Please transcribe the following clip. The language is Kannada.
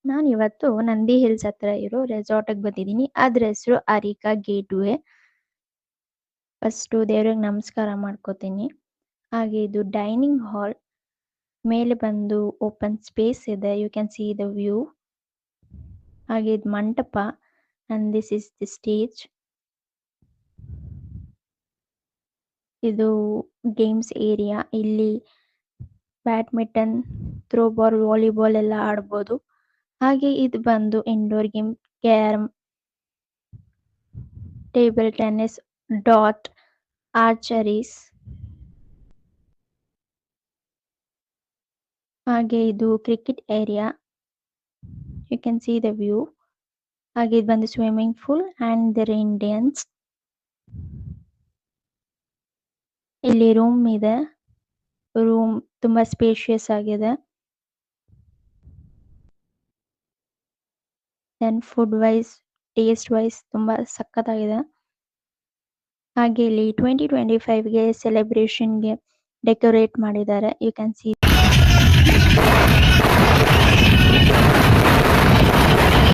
ನಾನಿವತ್ತು ನಂದಿ ಹಿಲ್ಸ್ ಹತ್ರ ಇರೋ ರೆಸಾರ್ಟ್‌ಗೆ ಬಂದಿದ್ದೀನಿ. ಅದ್ರ ಹೆಸರು ಅರಿಕಾ ಗೇಟ್‌ವೇ. ಫಸ್ಟು ದೇವ್ರಿಗೆ ನಮಸ್ಕಾರ ಮಾಡ್ಕೋತೀನಿ. ಹಾಗೆ ಇದು ಡೈನಿಂಗ್ ಹಾಲ್. ಮೇಲೆ ಬಂದು ಓಪನ್ ಸ್ಪೇಸ್ ಇದೆ. You can see the view. ಹಾಗೆ ಇದು ಮಂಟಪ and this is the stage. ಇದು ಗೇಮ್ಸ್ ಏರಿಯಾ. ಇಲ್ಲಿ ಬ್ಯಾಡ್ಮಿಂಟನ್, ಥ್ರೋಬಾಲ್, ವಾಲಿಬಾಲ್ ಎಲ್ಲ ಆಡ್ಬೋದು. ಹಾಗೆ ಇದು ಬಂದು indoor game, carrom, table tennis, ಡಾಟ್, ಆರ್ಚರೀಸ್. ಹಾಗೆ ಇದು cricket area. You can see the view. ಹಾಗೆ ಇದು ಬಂದು swimming pool and the rain dance. ಇಲ್ಲಿ ರೂಮ್ ಇದೆ. ರೂಮ್ ತುಂಬಾ ಸ್ಪೇಷಿಯಸ್ ಆಗಿದೆ. Then food wise, taste wise ತುಂಬಾ ಸಖತ್ತಾಗಿದೆ. ಹಾಗೆ ಇಲ್ಲಿ 2025ಗೆ ಸೆಲೆಬ್ರೇಷನ್ಗೆ ಡೆಕೋರೇಟ್ ಮಾಡಿದ್ದಾರೆ. You can C